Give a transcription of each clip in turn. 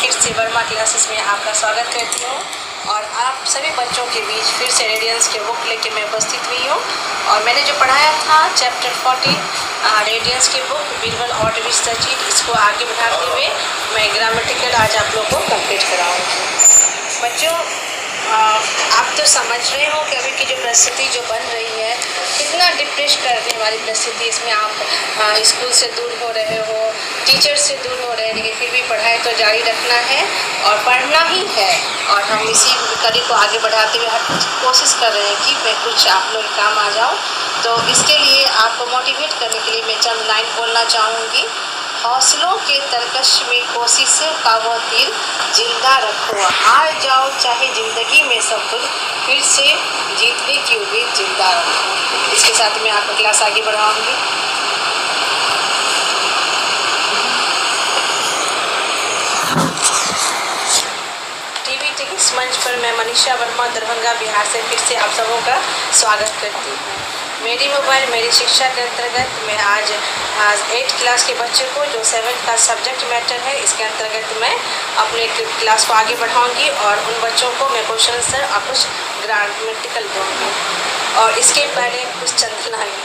Kids Verma classes में आपका स्वागत करती हूँ और आप सभी बच्चों के बीच फिर से रेडियंस के बुक लेके मैं उपस्थित हुई हूँ। और मैंने जो पढ़ाया था चैप्टर 14 रेडियंस की बुक बीरबल और विस्तचित, इसको आगे बढ़ाते हुए मैं ग्रामेटिकल आज आप लोगों को कंप्लीट कराऊँगी। बच्चों, आप तो समझ रहे हो कि अभी की जो परिस्थिति जो बन रही है कितना डिप्रेस करने वाली परिस्थिति। इसमें आप स्कूल से दूर हो रहे हो, टीचर से दूर हो रहे हैं, लेकिन फिर भी पढ़ाई तो जारी रखना है और पढ़ना ही है। और हम इसी कड़ी को आगे बढ़ाते हुए हर कुछ कोशिश कर रहे हैं कि मैं कुछ आप लोग काम आ जाऊँ। तो इसके लिए आपको मोटिवेट करने के लिए मैं चंद लाइन बोलना चाहूँगी। हौसलों के तरकश में कोशिश का वो दिल जिंदा रखो, हार जाओ चाहे ज़िंदगी में सब कुछ, फिर से जीतने की उम्मीद जिंदा रखो। इसके साथ मैं आपको क्लास आगे बढ़ाऊँगी। टीवी इस मंच पर मैं मनीषा वर्मा दरभंगा बिहार से फिर से आप सबों का स्वागत करती हूँ। मेरी मोबाइल मेरी शिक्षा के अंतर्गत मैं आज 8th क्लास के बच्चे को जो 7th का सब्जेक्ट मैटर है, इसके अंतर्गत मैं अपने क्लास को आगे बढ़ाऊंगी और उन बच्चों को मैं क्वेश्चन आंसर और कुछ ग्रामेटिकल दूँगी। और इसके पहले कुछ चंद लाइन।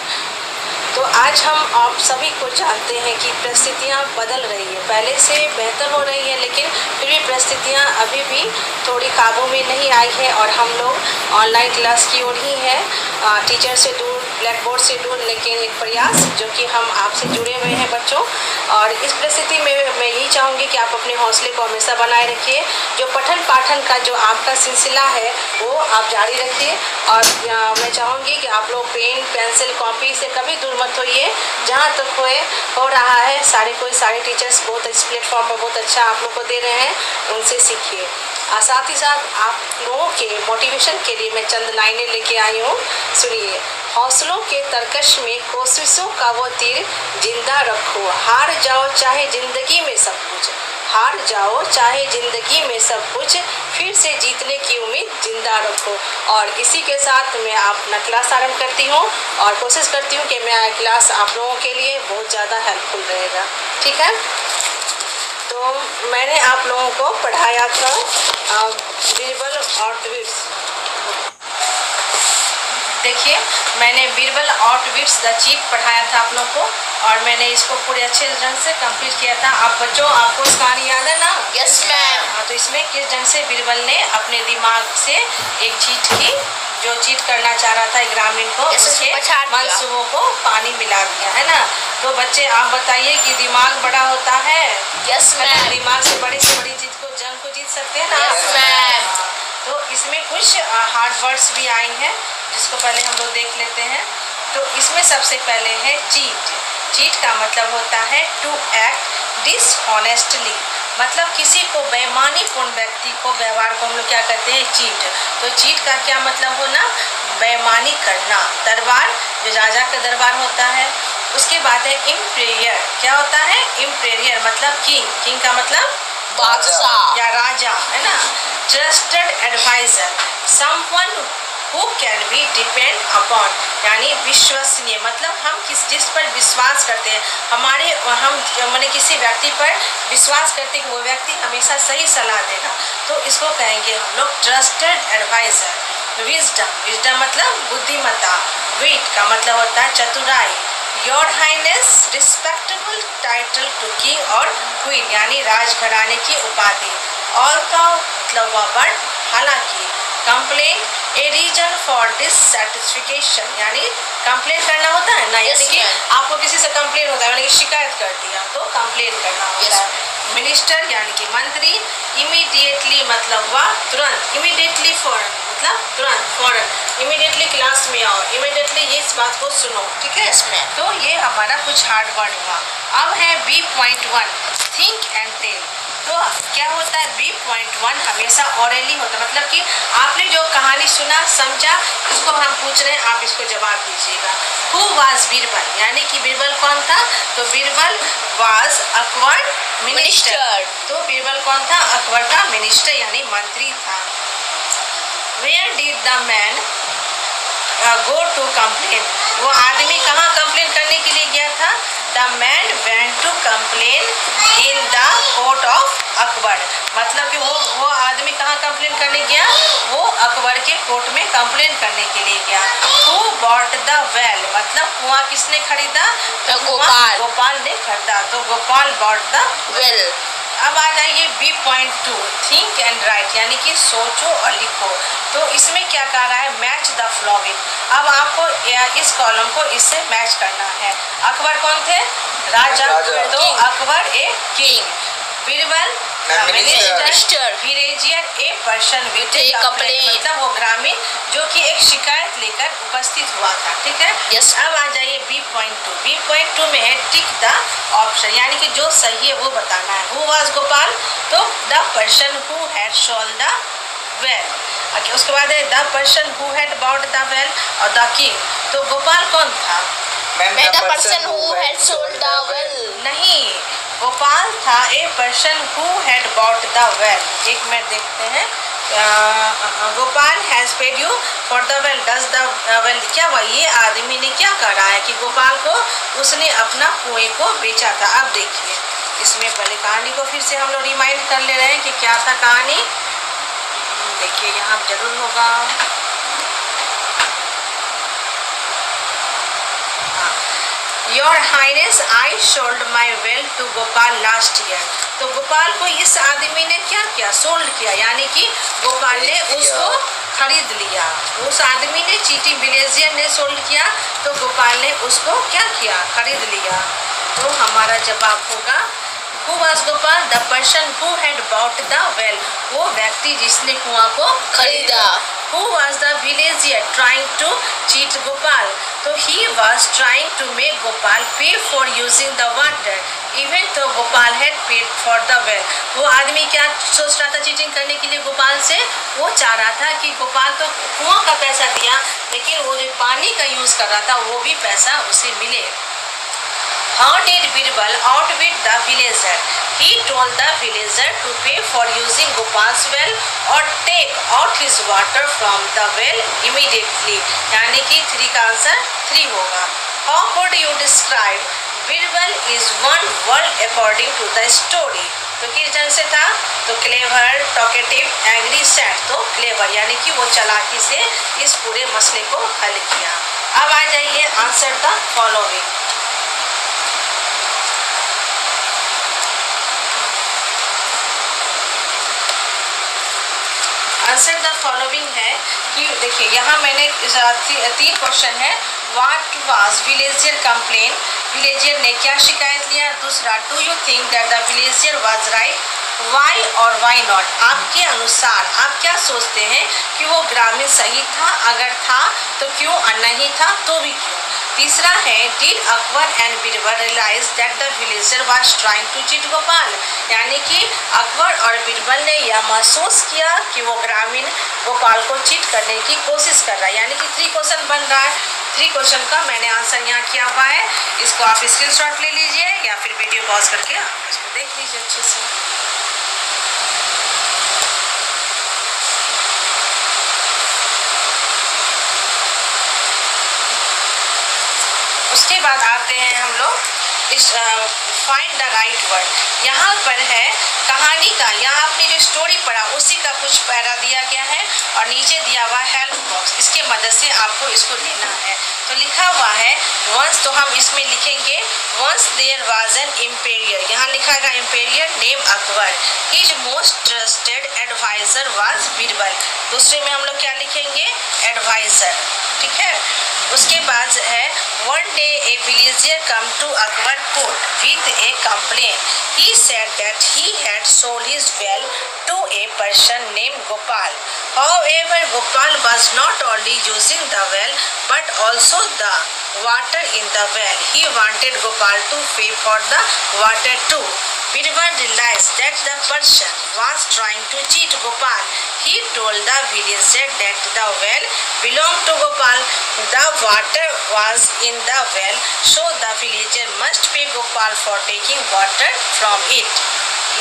तो आज हम आप सभी को जानते हैं कि परिस्थितियाँ बदल रही है, पहले से बेहतर हो रही है, लेकिन फिर भी परिस्थितियाँ अभी भी थोड़ी काबू में नहीं आई है और हम लोग ऑनलाइन क्लास की ओर ही है, टीचर से दूर, ब्लैक बोर्ड से दूर, लेकिन एक प्रयास जो कि हम आपसे जुड़े हुए हैं बच्चों। और इस परिस्थिति में मैं यही चाहूँगी कि आप अपने हौसले को हमेशा बनाए रखिए। जो पठन पाठन का जो आपका सिलसिला है वो आप जारी रखिए। और मैं चाहूँगी कि आप लोग पेन पेंसिल कॉपी से कभी दूर मत होइए। जहाँ तक हो रहा है सारे टीचर्स बहुत इस प्लेटफॉर्म पर बहुत अच्छा आप लोग को दे रहे हैं, उनसे सीखिए। साथ ही साथ आप लोगों के मोटिवेशन के लिए मैं चंद लाइनें लेके आई हूँ, सुनिए। हौसलों के तरकश में कोशिशों का वो तीर जिंदा रखो, हार जाओ चाहे ज़िंदगी में सब कुछ, हार जाओ चाहे ज़िंदगी में सब कुछ, फिर से जीतने की उम्मीद जिंदा रखो। और इसी के साथ मैं अपना क्लास आरंभ करती हूँ और कोशिश करती हूँ कि मेरा क्लास आप लोगों के लिए बहुत ज़्यादा हेल्पफुल रहेगा, ठीक है। तो मैंने आप लोगों को पढ़ाया था बीरबल और ट्वीट्स। देखिए, मैंने बीरबल और ट्वीट्स द चीफ पढ़ाया था आप लोगों को और मैंने इसको पूरे अच्छे ढंग से कंप्लीट किया था। आप बच्चों, आपको इस कहानी याद है ना? Yes ma'am. हाँ, तो इसमें किस ढंग से बीरबल ने अपने दिमाग से एक चीट की, जो चीट करना चाह रहा था ग्रामीण को, उसके मनसूबों को पानी मिला दिया, है ना। तो बच्चे आप बताइए कि दिमाग बड़ा होता है? Yes ma'am. दिमाग से बड़ी चीज को जंग को जीत सकते हैं ना? Yes ma'am. तो इसमें कुछ हार्ड वर्ड्स भी आए हैं जिसको पहले हम लोग देख लेते हैं। तो इसमें सबसे पहले है चीट। चीट का मतलब होता है टू एक्ट डिसऑनेस्टली, मतलब किसी को बेईमानीपूर्ण व्यक्ति को व्यवहार को हम लोग क्या कहते हैं? चीट। तो चीट का क्या मतलब होना? बेईमानी करना। दरबार, जो राजा का दरबार होता है। उसके बाद है इम्पेरियर। क्या होता है? इम्पेरियर मतलब किंग। किंग का मतलब बादशाह या राजा, है ना। Trusted advisor, someone who can be depend upon, यानी विश्वसनीय, मतलब हम जिस पर विश्वास करते हैं, हम मैंने किसी व्यक्ति पर विश्वास करते हैं कि वो व्यक्ति हमेशा सही सलाह देगा, तो इसको कहेंगे हम लोग ट्रस्टेड एडवाइजर। विजडम मतलब बुद्धिमत्ता। विट का मतलब होता है चतुराई। Your highness respectable title to king और क्वीन, यानी राजघराने की उपाधि। ऑल का मतलब वह, हालांकि। Complain a reason for dissatisfaction, यानी कंप्लेन करना होता है ना, यानी कि आपको किसी से कंप्लेन होता है, यानी कि शिकायत कर दिया तो कंप्लेन करना होता है। मिनिस्टर यानी कि मंत्री। इमीडिएटली मतलब वह तुरंत। इमीडिएटली फॉरन मतलब तुरंत, फॉरन। इमीडिएटली क्लास में आओ, इमीडिएटली ये इस बात को सुनो, ठीक है। इसमें तो ये हमारा कुछ हार्ड वर्ड हुआ। अब है B.1 थिंक एंड टेल। तो क्या होता है? B.1 हमेशा ऑरली होता है, मतलब कि आपने जो कहानी सुना समझा, इसको हम पूछ रहे हैं, आप इसको जवाब दीजिएगा। हु वाज बीरबल, यानी कि बीरबल कौन था? तो बीरबल वाज अकबर मिनिस्टर। तो बीरबल कौन था? अकबर का मिनिस्टर यानी मंत्री था। Where did the man go to complain, वो आदमी कहाँ कंप्लेन करने के लिए गया था? The man went to complain in the court of Akbar, मतलब कि वो आदमी कहाँ कंप्लेन करने गया, वो अकबर के कोर्ट में कंप्लेन करने के लिए गया। हु बॉट द वेल, मतलब कुआं किसने खरीदा, तो गोपाल। गोपाल ने खरीदा, तो गोपाल बॉट द वेल। अब आ जाइए B.2 थिंक एंड राइट, यानी कि सोचो और लिखो। तो इसमें क्या कह रहा है, मैच द फॉलोइंग। अब आपको इस कॉलम को इससे मैच करना है। अकबर कौन थे, राजा, तो Akbar a king, Birbal minister, villager a person with a complaint, मतलब वो ग्रामीण जो कि एक शिकायत लेकर उपस्थित हुआ था। ठीक है, Yes. अब आ जाइए B.2 में है टिक द ऑप्शन, यानी कि जो सही है वो बताना है। हु वाज गोपाल, तो the person who had sold the well. Okay, उसके बाद है the person who had bought the well और द किंग, तो गोपाल कौन था, The person who had sold the well. नहीं, गोपाल था a person who had bought the well. एक मिनट देखते हैं, Gopal has paid you for the well, does the well, क्या हुआ, ये आदमी ने क्या कर रहा है कि गोपाल को उसने अपना कुएं को बेचा था। अब देखिए इसमें पहले कहानी को फिर से हम लोग रिमाइंड कर ले रहे हैं कि क्या था कहानी। देखिए यहाँ जरूर होगा, your highness I sold my well to Gopal last year, तो गोपाल को इस आदमी ने क्या किया, सोल्ड किया, यानी कि गोपाल ने उसको खरीद लिया। उस आदमी ने चीटी विलेजियर ने सोल्ड किया, तो गोपाल ने उसको क्या किया, खरीद लिया। तो हमारा जवाब होगा who was Gopal, the person who had bought the well, वो व्यक्ति जिसने कुआं को खरीदा। Who was the villager trying to cheat Gopal? So he was trying to make Gopal pay for using the water, even though Gopal had paid for the well. वो आदमी क्या सोच रहा था चीटिंग करने के लिए गोपाल से, वो चाह रहा था कि गोपाल तो कुआं का पैसा दिया, लेकिन वो जो पानी का यूज कर रहा था वो भी पैसा उसे मिले। How did Birbal outwit the villager? He told the villager to pay for using Gopal's well or take out his water from the well immediately. यानी कि 3 का आंसर 3 होगा। How could you describe Birbal is one word according to the story? तो किस ढंग से था, तो क्लेवर, टॉकेटिव, एंग्री, सैड, तो क्लेवर, यानी कि वो चालाकी से इस पूरे मसले को हल किया। अब आ जाइए answer the following. Answer the following है कि देखिए यहाँ मैंने 3 क्वेश्चन है। What was villager complain, villager ने क्या शिकायत लिया। दूसरा, do you think that the villager was right, why और वाई नॉट, आपके अनुसार आप क्या सोचते हैं कि वो ग्रामीण सही था, अगर था तो क्यों और नहीं था तो भी क्यों। तीसरा है, did Akbar and Birbal realise that the villager was trying to cheat Gopal, यानी कि अकबर और बीरबल ने यह महसूस किया कि वो ग्रामीण गोपाल को चीट करने की कोशिश कर रहा है। यानी कि 3 क्वेश्चन बन रहा है। 3 क्वेश्चन का मैंने आंसर यहाँ किया हुआ है। इसको आप स्क्रीनशॉट ले लीजिए या फिर वीडियो पॉज करके आप इसको देख लीजिए अच्छे से। उसके बाद आते हैं हम लोग इस फाइंड द राइट वर्ड। यहाँ पर है कहानी का, यहाँ आपने जो स्टोरी पढ़ा उसी का कुछ पैरा दिया गया है और नीचे दिया हुआ हेल्प बॉक्स, इसके मदद से आपको इसको लेना है। तो लिखा हुआ है वंस, तो हम इसमें लिखेंगे once there was an emperor, यहाँ लिखा है emperor name Akbar, his most trusted advisor was Birbal. दूसरे में हम लोग क्या लिखेंगे, एडवाइजर, ठीक है। उसके बाद है one day a villager come to Akbar court with a complain, he said that he had sold his well to a person named Gopal. However, Gopal was not only using the well but also the water in the well. He wanted Gopal to pay for the water too. Birbal realized that the person was trying to cheat Gopal. He told the villager that the well belonged to Gopal. The water was in the well, so the villager must pay Gopal for taking water from it.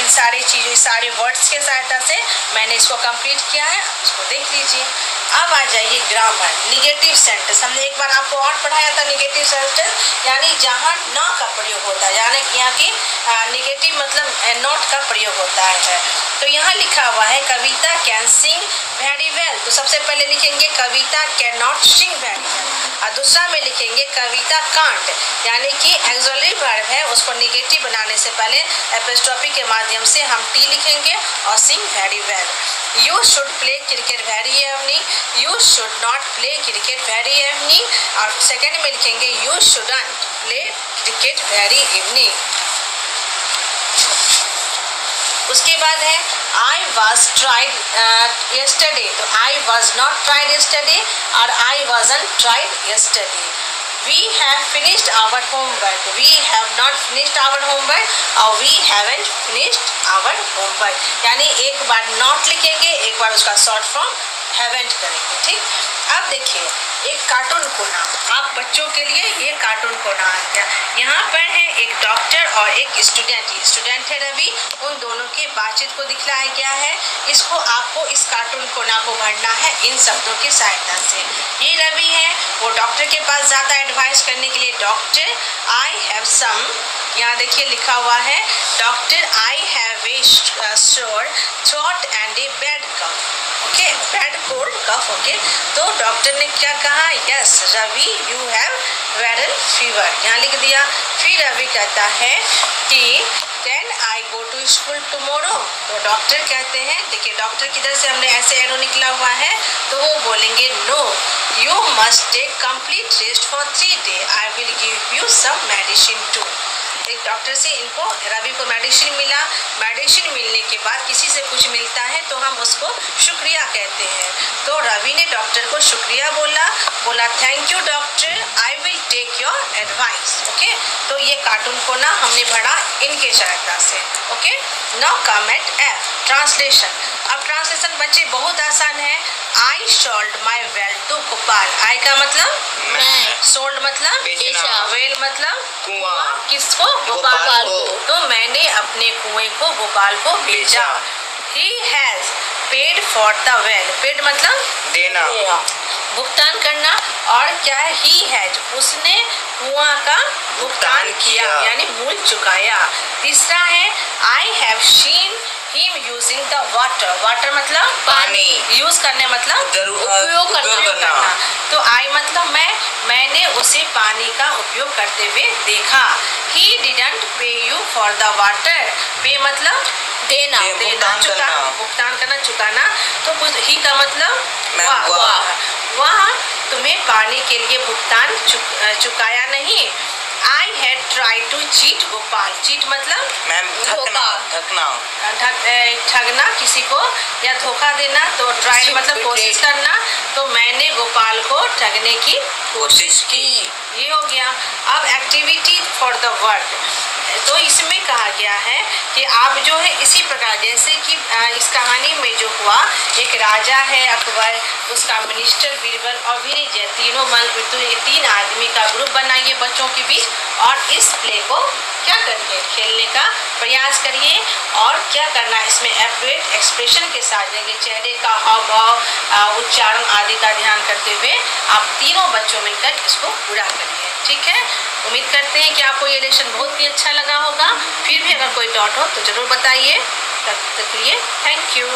इन सारे चीज़ों, इस सारे words के सहायता से मैंने इसको complete किया है, इसको देख लीजिए। अब आ जाइए ग्रामर, निगेटिव सेंटेंस। हमने एक बार आपको और पढ़ाया था निगेटिव सेंटेंस, यानी जहाँ न का प्रयोग होता है, यानी कि यहाँ की निगेटिव मतलब नॉट का प्रयोग होता है। तो यहाँ लिखा हुआ है Kavita can sing very well, तो सबसे पहले लिखेंगे Kavita can not sing very well, और दूसरा में लिखेंगे कविता कांट, यानी कि एक्सुअली वर्ब है, उसको निगेटिव बनाने से पहले एपोस्ट्रोफी के माध्यम से हम टी लिखेंगे और सिंग very well. You should play cricket very evening, you should not play cricket very evening, और सेकेंड में लिखेंगे you shouldn't play cricket very evening. उसके बाद है आई वॉज ट्राइड yesterday, तो I was not tried yesterday और आई wasn't tried yesterday। We have finished our homework, we have not finished our homework और we haven't finished our homework, यानी एक बार not लिखेंगे, एक बार उसका शॉर्ट फॉर्म haven't करेंगे। ठीक, अब देखिए एक कार्टून कोना, आप बच्चों के लिए ये कार्टून कोना आता है। यहाँ पर है एक डॉक्टर और एक स्टूडेंट है रवि, उन दोनों के बातचीत को दिखलाया गया है। इसको आपको इस कार्टून कोना को भरना है इन शब्दों की सहायता से। ये रवि है, वो डॉक्टर के पास जाता है एडवाइस करने के लिए। डॉक्टर आई हैव सम, यहाँ देखिए लिखा हुआ है doctor I have a sore throat and a bad cough, okay, bad cold cough, okay. तो डॉक्टर ने क्या कहा, yes Ravi you have viral fever, यहाँ लिख दिया। फिर रवि कहता है कि can I go to school tomorrow, तो डॉक्टर कहते हैं, देखिए डॉक्टर की तरफ से हमने ऐसे एरो निकला हुआ है, तो वो बोलेंगे no you must take complete rest for 3 days, I will give you some medicine too. एक डॉक्टर से इनको रवि को मेडिसिन मिला, मेडिसिन मिलने के बाद किसी से कुछ मिलता है तो हम उसको शुक्रिया कहते हैं। तो रवि ने डॉक्टर को शुक्रिया बोला thank you doctor, I will take your advice, okay. तो ये कार्टून को ना हमने भरा इनके सहायता से, okay. Now come at F, translation. अब ट्रांसलेशन बच्चे बहुत आसान है। I sold my well to Gopal, I का मतलब मैं, सोल्ड मतलब बेचा, वेल मतलब कुआं, किसको, गोपाल को। तो मैंने अपने कुएं को गोपाल को बेचा। He has paid for the well, paid मतलब देना, भुगतान करना, और क्या है he has, उसने कुआं का भुगतान किया यानी मूल चुकाया। तीसरा है I have seen him using the water, water मतलब पानी, यूज करने मतलब उपयोग करना। तो आई मतलब मैंने उसे पानी का उपयोग करते हुए देखा। He didn't pay you for the water, pay मतलब देना, भुगतान करना, चुकाना। तो ही का मतलब वह तुम्हें पानी के लिए भुगतान चुकाया नहीं। I had tried to cheat Gopal, cheat मतलब ठगना किसी को या धोखा देना, तो ट्राई मतलब कोशिश करना। तो मैंने गोपाल को ठगने की कोशिश की, ये हो गया। अब एक्टिविटी फॉर द वर्क, तो इसमें कहा गया है कि आप जो है इसी प्रकार, जैसे कि इस कहानी में जो हुआ, एक राजा है अकबर, उसका मिनिस्टर बीरबल और विजय, तीनों तो ये 3 आदमी का ग्रुप बनाइए बच्चों के बीच, और इस प्ले को क्या करिए, खेलने का प्रयास करिए। और क्या करना, इसमें एप्रोप्रिएट एक्सप्रेशन के साथ देंगे, चेहरे का हाव भाव, उच्चारण आदि का ध्यान करते हुए आप तीनों बच्चों मिलकर इसको पूरा करिए, ठीक है। उम्मीद करते हैं कि आपको ये लेसन बहुत ही अच्छा लगा होगा। फिर भी अगर कोई डाउट हो तो ज़रूर बताइए। तब तक के लिए थैंक यू।